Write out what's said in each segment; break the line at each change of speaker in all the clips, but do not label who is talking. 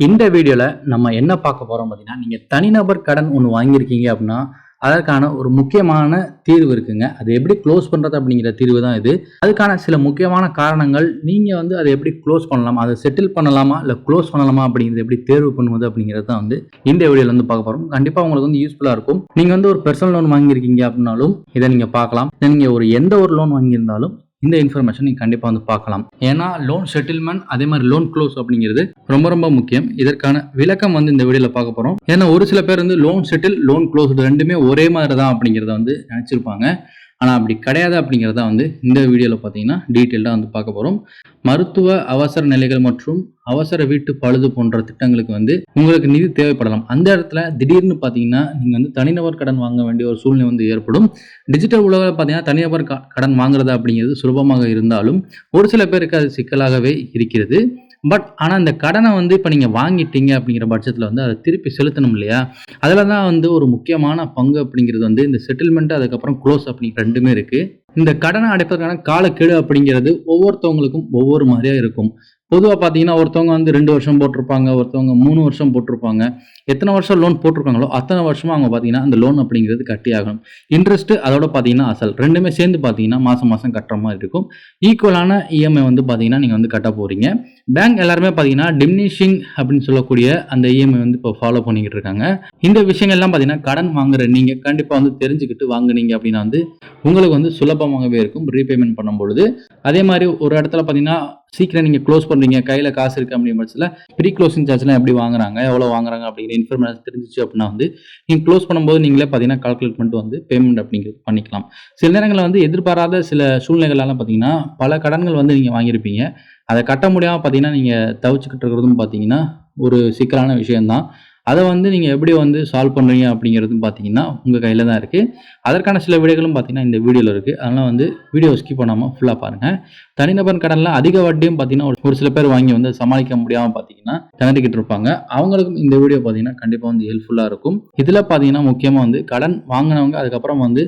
இந்த வீடியோல நம்ம என்ன பார்க்க போறோம் பார்த்தீங்கன்னா, நீங்க தனிநபர் கடன் ஒன்று வாங்கியிருக்கீங்க அப்படின்னா, அதற்கான ஒரு முக்கியமான தீர்வு இருக்குங்க. அது எப்படி க்ளோஸ் பண்றது அப்படிங்கிற தீர்வு தான் இது. அதுக்கான சில முக்கியமான காரணங்கள், நீங்க அதை எப்படி க்ளோஸ் பண்ணலாம், அதை செட்டில் பண்ணலாமா, இல்ல க்ளோஸ் பண்ணலாமா அப்படிங்கிறது எப்படி தேர்வு பண்ணுவது அப்படிங்கிறது தான் இந்த வீடியோல பார்க்க போறோம். கண்டிப்பா உங்களுக்கு யூஸ்ஃபுல்லா இருக்கும். நீங்க ஒரு பர்சனல் லோன் வாங்கியிருக்கீங்க அப்படின்னாலும் இதை நீங்க பார்க்கலாம். நீங்க எந்த ஒரு லோன் வாங்கியிருந்தாலும் இந்த இன்ஃபர்மேஷன் நீங்க கண்டிப்பா பார்க்கலாம். ஏன்னா லோன் செட்டில்மெண்ட் அதே மாதிரி லோன் க்ளோஸ் அப்படிங்கிறது ரொம்ப ரொம்ப முக்கியம். இதற்கான விளக்கம் இந்த வீடியோல பார்க்க போறோம். ஏன்னா ஒரு சில பேர் லோன் செட்டில் லோன் க்ளோஸ் ரெண்டுமே ஒரே மாதிரி தான் அப்படிங்கிறத நினைச்சிருப்பாங்க. ஆனால் அப்படி கிடையாது அப்படிங்கிறத இந்த வீடியோவில் பார்த்தீங்கன்னா டீட்டெயில்டாக பார்க்க போகிறோம். மருத்துவ அவசர நிலைகள் மற்றும் அவசர வீட்டு பழுது போன்ற திட்டங்களுக்கு உங்களுக்கு நிதி தேவைப்படலாம். அந்த இடத்துல திடீர்னு பார்த்தீங்கன்னா நீங்கள் தனிநபர் கடன் வாங்க வேண்டிய ஒரு சூழ்நிலை ஏற்படும். டிஜிட்டல் உலகில் பார்த்தீங்கன்னா தனிநபர் கடன் வாங்குறது அப்படிங்கிறது சுலபமாக இருந்தாலும் ஒரு சில பேருக்கு அது சிக்கலாகவே இருக்கிறது. ஆனால் இந்த கடனை இப்போ நீங்கள் வாங்கிட்டீங்க அப்படிங்கிற பட்சத்தில் அதை திருப்பி செலுத்தணும் இல்லையா? அதில் தான் ஒரு முக்கியமான பங்கு அப்படிங்கிறது இந்த செட்டில்மெண்ட் அதுக்கப்புறம் க்ளோஸ் அப்படிங்கிற ரெண்டுமே இருக்குது. இந்த கடனை அடைப்பதற்கான காலக்கெடு அப்படிங்கிறது ஒவ்வொருத்தவங்களுக்கும் ஒவ்வொரு மாதிரியாக இருக்கும். பொதுவாக பார்த்தீங்கன்னா ஒருத்தவங்க 2 வருஷம் போட்டிருப்பாங்க, ஒருத்தவங்க 3 வருஷம் போட்டிருப்பாங்க. எத்தனை வருஷம் லோன் போட்டிருக்காங்களோ அத்தனை வருஷமா அவங்க பார்த்தீங்கன்னா அந்த லோன் அப்படிங்கிறது கட்டி ஆகணும். இன்ட்ரெஸ்ட் அதோட பார்த்தீங்கன்னா அசல் ரெண்டுமே சேர்ந்து பார்த்தீங்கன்னா மாதம் மாதம் கட்டுற மாதிரி இருக்கும். ஈக்குவலான இஎம்ஐ பார்த்தீங்கன்னா நீங்கள் கட்ட போகிறீங்க. பேங்க் எல்லாருமே பார்த்தீங்கன்னா டிமினிஷிங் அப்படின்னு சொல்லக்கூடிய அந்த இஎம்ஐ இப்போ ஃபாலோ பண்ணிக்கிட்டு இருக்காங்க. இந்த விஷயங்கள்லாம் பார்த்தீங்கன்னா கடன் வாங்குற நீங்கள் கண்டிப்பாக தெரிஞ்சுக்கிட்டு வாங்குனீங்க அப்படின்னா உங்களுக்கு சுலபமாகவே இருக்கும் ரீபேமெண்ட் பண்ணும்பொழுது. அதே மாதிரி ஒரு இடத்துல பார்த்தீங்கன்னா சீக்கிரம் நீங்கள் க்ளோஸ் பண்ணுறீங்க, கையில் காசு இருக்குது அப்படிங்கிற பட்சத்தில் ப்ரீ க்ளோசிங் சார்ஜ்லாம் எப்படி வாங்குறாங்க, எவ்வளோ வாங்குறாங்க அப்படிங்கிற இன்ஃபர்மேஷன் தெரிஞ்சிச்சு அப்படின்னா நீங்கள் க்ளோஸ் பண்ணும்போது நீங்களே பார்த்தீங்கன்னா கால்குலேட் பண்ணிட்டு பேமெண்ட் அப்படிங்கிறது பண்ணிக்கலாம். சில நேரங்களில் எதிர்பாராத சில சூழ்நிலைகளால் பார்த்தீங்கன்னா பல கடன்கள் நீங்கள் வாங்கியிருப்பீங்க. அதை கட்ட முடியாமல் பார்த்தீங்கன்னா நீங்கள் தவிச்சுக்கிட்டு இருக்கிறதும் பார்த்தீங்கன்னா ஒரு சிக்கலான விஷயம்தான். அதை நீங்கள் எப்படி சால்வ் பண்ணுறீங்க அப்படிங்கிறது பார்த்தீங்கன்னா உங்கள் கையில் தான் இருக்குது. அதற்கான சில வீடியோகளும் பார்த்தீங்கன்னா இந்த வீடியோவில் இருக்குது. அதனால் வீடியோ ஸ்கிப் பண்ணாமல் ஃபுல்லாக பாருங்கள். தனிநபர் கடனில் அதிக வட்டியும் பார்த்தீங்கன்னா ஒரு சில பேர் வாங்கி சமாளிக்க முடியாமல் பார்த்தீங்கன்னா திணறிக்கிட்டு இருப்பாங்க. அவங்களுக்கும் இந்த வீடியோ பார்த்தீங்கன்னா கண்டிப்பாக ஹெல்ப்ஃபுல்லாக இருக்கும். இதில் பார்த்தீங்கன்னா முக்கியமாக கடன் வாங்கினவங்க அதுக்கப்புறம்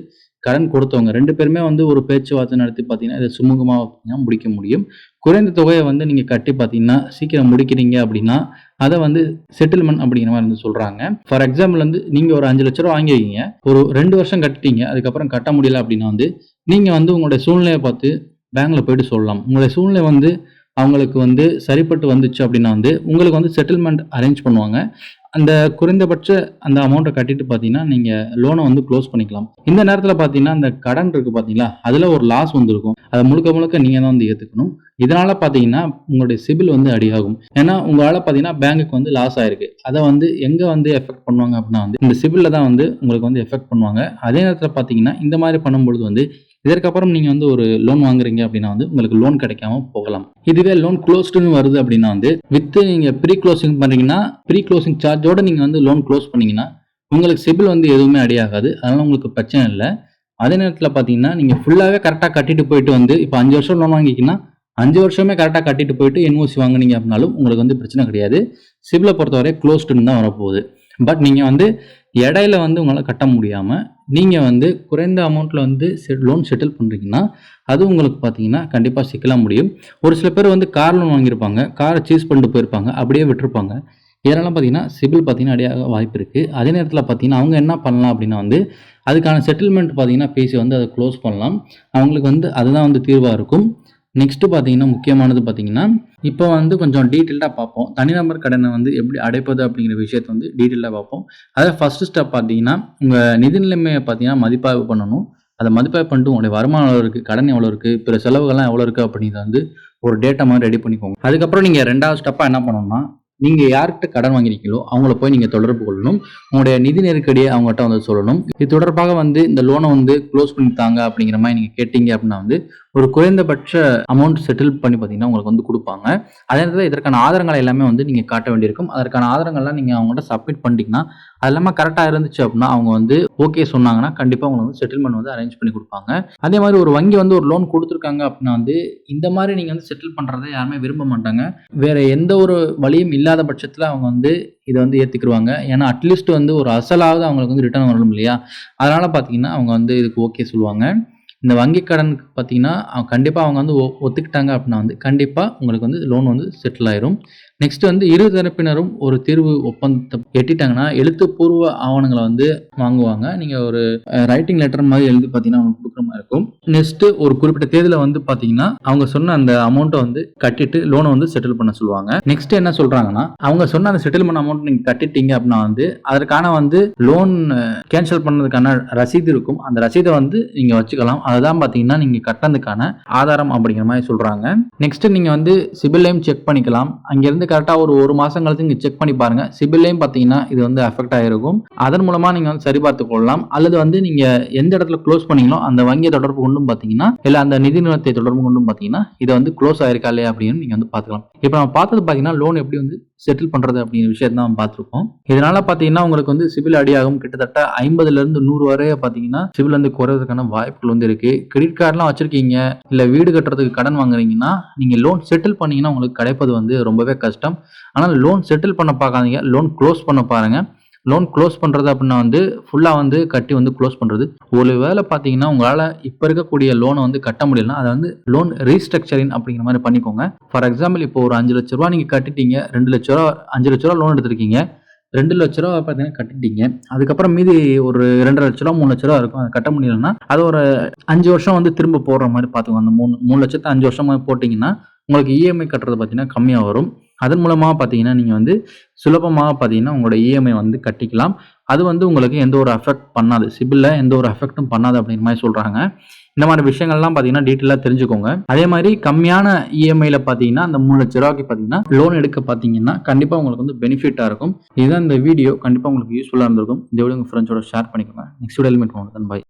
கடன் கொடுத்தவங்க 2 பேருமே ஒரு பேச்சுவார்த்தை நடத்தி பார்த்தீங்கன்னா இதை சுமூகமாக முடிக்க முடியும். குறைந்த தொகையை நீங்கள் கட்டி பார்த்தீங்கன்னா சீக்கிரம் முடிக்கிறீங்க அப்படின்னா அதை செட்டில்மெண்ட் அப்படிங்கிற மாதிரி சொல்கிறாங்க. ஃபார் எக்ஸாம்பிள் நீங்கள் ஒரு 5 லட்ச ரூபா வாங்கி வைங்க, ஒரு 2 வருஷம் கட்டிட்டீங்க, அதுக்கப்புறம் கட்ட முடியல அப்படின்னா நீங்கள் உங்களுடைய சூழ்நிலையை பார்த்து பேங்க்ல போயிட்டு சொல்லலாம். உங்களுடைய சூழ்நிலை அவங்களுக்கு சரிப்பட்டு வந்துச்சு அப்படின்னா உங்களுக்கு செட்டில்மெண்ட் அரேஞ்ச் பண்ணுவாங்க. அந்த குறைந்தபட்ச அந்த அமௌண்ட்டை கட்டிட்டு பார்த்தீங்கன்னா நீங்கள் லோனை க்ளோஸ் பண்ணிக்கலாம். இந்த நேரத்தில் பார்த்தீங்கன்னா அந்த கடன் இருக்குது பார்த்தீங்களா, அதில் ஒரு லாஸ் இருக்கும். அதை முழுக்க முழுக்க நீங்கள் தான் ஏற்றுக்கணும். இதனால பார்த்தீங்கன்னா உங்களுடைய சிபில் அடியாகும். ஏன்னா உங்களால் பார்த்தீங்கன்னா பேங்குக்கு லாஸ் ஆயிருக்கு. அதை எங்கே எஃபெக்ட் பண்ணுவாங்க அப்படின்னா இந்த சிபிலில் தான் உங்களுக்கு எஃபெக்ட் பண்ணுவாங்க. அதே நேரத்தில் பார்த்தீங்கன்னா இந்த மாதிரி பண்ணும்பொழுது இதற்கப்புறம் நீங்க ஒரு லோன் வாங்குறீங்க அப்படின்னா உங்களுக்கு லோன் கிடைக்காம போகலாம். இதுவே லோன் க்ளோஸ்டுன்னு வருது அப்படின்னா வித் நீங்க ப்ரீ க்ளோசிங் பண்றீங்கன்னா ப்ரீ க்ளோசிங் சார்ஜோட நீங்க லோன் க்ளோஸ் பண்ணீங்கன்னா உங்களுக்கு சிபில் எதுவுமே அடியாகாது. அதனால உங்களுக்கு பிரச்சனை இல்லை. அதே நேரத்தில் பார்த்தீங்கன்னா நீங்க ஃபுல்லாவே கரெக்டாக கட்டிட்டு போயிட்டு இப்போ 5 வருஷம் லோன் வாங்கிக்கிங்கன்னா 5 வருஷமே கரெக்டாக கட்டிட்டு போயிட்டு என்ஓசி வாங்குனீங்க அப்படின்னாலும் உங்களுக்கு பிரச்சனை கிடையாது. சிபிலை பொறுத்தவரை க்ளோஸ்டுன்னு தான் வரப்போகுது. பட் நீங்க இடையில உங்களால் கட்ட முடியாமல் நீங்கள் குறைந்த அமௌண்ட்டில் லோன் செட்டில் பண்ணுறீங்கன்னா அது உங்களுக்கு பார்த்தீங்கன்னா கண்டிப்பாக சிக்கலாம் முடியும். ஒரு சில பேர் கார் லோன் வாங்கியிருப்பாங்க, காரை சீஸ் பண்ணிட்டு போயிருப்பாங்க, அப்படியே விட்டுருப்பாங்க. இதெல்லாம் பார்த்தீங்கன்னா சிபில் பார்த்தீங்கன்னா அடியாக வாய்ப்பு இருக்குது. அதே நேரத்தில் பார்த்தீங்கன்னா அவங்க என்ன பண்ணலாம் அப்படின்னா அதுக்கான செட்டில்மெண்ட் பார்த்தீங்கன்னா பேசி அதை க்ளோஸ் பண்ணலாம். அவங்களுக்கு அதுதான் தீர்வாக இருக்கும். நெக்ஸ்ட் பார்த்தீங்கன்னா முக்கியமானது பார்த்தீங்கன்னா இப்போ கொஞ்சம் டீட்டெயில்டாக பார்ப்போம். தனிநபர் கடனை எப்படி அடைப்பது அப்படிங்கிற விஷயத்தை டீட்டெயிலாக பார்ப்போம். அதாவது ஃபர்ஸ்ட் ஸ்டெப் பார்த்தீங்கன்னா உங்கள் நிதி நிலைமையை பார்த்தீங்கன்னா மதிப்பாய்வு பண்ணணும். அதை மதிப்பாய்வு பண்ணிட்டு உங்களுடைய வருமானம் எவ்வளோ இருக்குது, கடன் எவ்வளோ இருக்குது, பிற செலவுகள்லாம் எவ்வளோ இருக்குது அப்படிங்கிறத ஒரு டேட்டா மாதிரி ரெடி பண்ணிக்கோங்க. அதுக்கப்புறம் நீங்கள் 2வது ஸ்டெப்பாக என்ன பண்ணணும்னா நீங்கள் யார்கிட்ட கடன் வாங்கியிருக்கீங்களோ அவங்கள போய் நீங்கள் தொடர்பு கொள்ளணும். உங்களுடைய நிதி நெருக்கடியை அவங்ககிட்ட சொல்லணும். இது தொடர்பாக இந்த லோனை க்ளோஸ் பண்ணித்தாங்க அப்படிங்கிற மாதிரி நீங்கள் கேட்டீங்க அப்படின்னா ஒரு குறைந்தபட்ச அமௌண்ட் செட்டில் பண்ணி பார்த்தீங்கன்னா உங்களுக்கு கொடுப்பாங்க. அதே நேரத்தில் இதற்கான ஆதாரங்களை எல்லாமே நீங்கள் காட்ட வேண்டியிருக்கும். அதற்கான ஆதாரங்கள்லாம் நீங்கள் அவங்கள்ட்ட சப்மிட் பண்ணிட்டீங்கன்னா அது எல்லாமே கரெக்டாக இருந்துச்சு அப்படின்னா அவங்க ஓகே சொன்னாங்கன்னா கண்டிப்பாக உங்களுக்கு செட்டில்மெண்ட் அரேஞ்ச் பண்ணி கொடுப்பாங்க. அதே மாதிரி ஒரு வங்கி ஒரு லோன் கொடுத்துருக்காங்க அப்படின்னா இந்த மாதிரி நீங்கள் செட்டில் பண்ணுறதை யாருமே விரும்ப மாட்டாங்க. வேற எந்த ஒரு வழியும் இல்லாத பட்சத்தில் அவங்க இதை ஏற்றுக்குருவாங்க. ஏன்னா அட்லீஸ்ட் ஒரு அசலாவது அவங்களுக்கு ரிட்டர்ன் வரணும் இல்லையா? அதனால பார்த்தீங்கன்னா அவங்க இதுக்கு ஓகே சொல்லுவாங்க. இந்த வங்கி கடனுக்கு பார்த்தீங்கன்னா கண்டிப்பாக அவங்க ஒத்துக்கிட்டாங்க அப்படின்னா கண்டிப்பாக உங்களுக்கு லோன் செட்டில் ஆயிரும். நெக்ஸ்ட் வந்து இரு தரப்பினரும் ஒரு தீர்வு ஒப்பந்தத்தை எட்டிட்டாங்கன்னா எழுத்துப்பூர்வ ஆவணங்களை வந்து வாங்குவாங்க. நீங்க ஒரு ரைட்டிங் லெட்டர் மாதிரி எழுதி பார்த்தீங்கன்னா அவங்க கொடுக்குற மாதிரி இருக்கும். நெக்ஸ்ட் ஒரு குறிப்பிட்ட தேதியில வந்து பார்த்தீங்கன்னா அவங்க சொன்ன அந்த அமௌண்ட்டை வந்து கட்டிட்டு லோனை வந்து செட்டில் பண்ண சொல்லுவாங்க. நெக்ஸ்ட் என்ன சொல்றாங்கன்னா அவங்க சொன்ன அந்த செட்டில்மெண்ட் அமௌண்ட் நீங்க கட்டிட்டீங்க அப்படின்னா வந்து அதற்கான வந்து லோன் கேன்சல் பண்ணதுக்கான ரசீது இருக்கும். அந்த ரசீதை வந்து நீங்க வச்சுக்கலாம். அதுதான் பார்த்தீங்கன்னா நீங்க கட்டினதுக்கான ஆதாரம் அப்படிங்கிற மாதிரி சொல்றாங்க. நெக்ஸ்ட் நீங்க வந்து சிபிலையும் செக் பண்ணிக்கலாம். அங்கிருந்து கரெக்டா ஒரு மாசம் கழிச்சு நீங்க செக் பண்ணி பாருங்க. சிபிலையும் பார்த்தீங்கன்னா இது வந்து அஃபெக்ட் ஆயிருக்கும். அதன் மூலமா நீங்க வந்து சரி பார்த்துக் கொள்ளலாம். அல்லது வந்து நீங்க எந்த இடத்துல க்ளோஸ் பண்ணீங்களோ அந்த வங்கியை தொடர்பு கொண்டும் பார்த்தீங்கன்னா இல்ல அந்த நிதி நிறுவனத்தை தொடர்பு கொண்டும் பார்த்தீங்கன்னா இதை வந்து க்ளோஸ் ஆயிருக்கா இல்லையா அப்படின்னு நீங்க வந்து பார்த்துக்கலாம். இப்போ நம்ம பார்த்தது பார்த்தீங்கன்னா லோன் எப்படி வந்து செட்டில் பண்றது அப்படிங்கிற விஷயத்தை தான் பார்த்துருக்கோம். இதனால பார்த்தீங்கன்னா உங்களுக்கு வந்து சிபில் அடியாகும். கிட்டத்தட்ட 50ல இருந்து 100 வரை பார்த்தீங்கன்னா சிபில் வந்து குறைவதற்கான வாய்ப்புகள் வந்து இருக்கு. கிரெடிட் கார்டுலாம் வச்சிருக்கீங்க இல்ல வீடு கட்டுறதுக்கு கடன் வாங்குறீங்கன்னா நீங்க லோன் செட்டில் பண்ணீங்கன்னா உங்களுக்கு கிடைப்பது வந்து ரொம்பவே கஷ்டம். ஆனால் லோன் செட்டில் பண்ண பார்க்காதீங்க, லோன் க்ளோஸ் பண்ண பாருங்க. லோன் க்ளோஸ் பண்ணுறது அப்படின்னா வந்து ஃபுல்லாக வந்து கட்டி வந்து க்ளோஸ் பண்ணுறது. ஒரு வேளை பார்த்தீங்கன்னா உங்களால் இப்போ இருக்கக்கூடிய லோனை வந்து கட்ட முடியலன்னா அதை வந்து லோன் ரீஸ்ட்ரக்சரிங் அப்படிங்கிற மாதிரி பண்ணிக்கோங்க. ஃபார் எக்ஸாம்பிள் இப்போ ஒரு 5 லட்ச ரூபா நீங்கள் கட்டிட்டீங்க, 2 லட்ச ரூபா 5 லட்ச ரூபா லோன் எடுத்திருக்கீங்க, 2 லட்ச ரூபா பார்த்தீங்கன்னா கட்டிட்டீங்க. அதுக்கப்புறம் மீதி ஒரு 2.5 லட்ச ரூபா 3 லட்ச ரூபா இருக்கும். அதை கட்ட முடியலன்னா அது ஒரு 5 வருஷம் வந்து திரும்ப போடுற மாதிரி பார்த்துக்கோங்க. அந்த 3 லட்சத்தை 5 வருஷமாக போட்டிங்கன்னா உங்களுக்கு இஎம்ஐ கட்டுறது பார்த்தீங்கன்னா கம்மியாக வரும். அதன் மூலமாக பார்த்தீங்கன்னா நீங்கள் வந்து சுலபமாக பார்த்தீங்கன்னா உங்களோட இஎம்ஐ வந்து கட்டிக்கலாம். அது வந்து உங்களுக்கு எந்த ஒரு அஃபெக்ட் பண்ணாது, சிபிலில் எந்த ஒரு அஃபெக்டும் பண்ணாது அப்படிங்கிற மாதிரி சொல்கிறாங்க. இந்த மாதிரி விஷயங்கள்லாம் பார்த்தீங்கன்னா டீட்டெயிலாக தெரிஞ்சுக்கோங்க. அதே மாதிரி கம்மியான இஎம்ஐயில் பார்த்தீங்கன்னா அந்த 3 லட்ச ரூபாய்க்கு பார்த்தீங்கன்னா லோன் எடுக்க பார்த்தீங்கன்னா கண்டிப்பாக உங்களுக்கு வந்து பெனிஃபிட்டாக இருக்கும். இதுதான் இந்த வீடியோ. கண்டிப்பாக உங்களுக்கு யூஸ்ஃபுல்லாக இருந்திருக்கும். இந்த வீடியோ உங்கள் ஃப்ரெண்ட்ஸோட ஷேர் பண்ணிக்கோங்க. நெக்ஸ்ட் வீடியோவில் மீட் பண்ணுவோம். பாய்.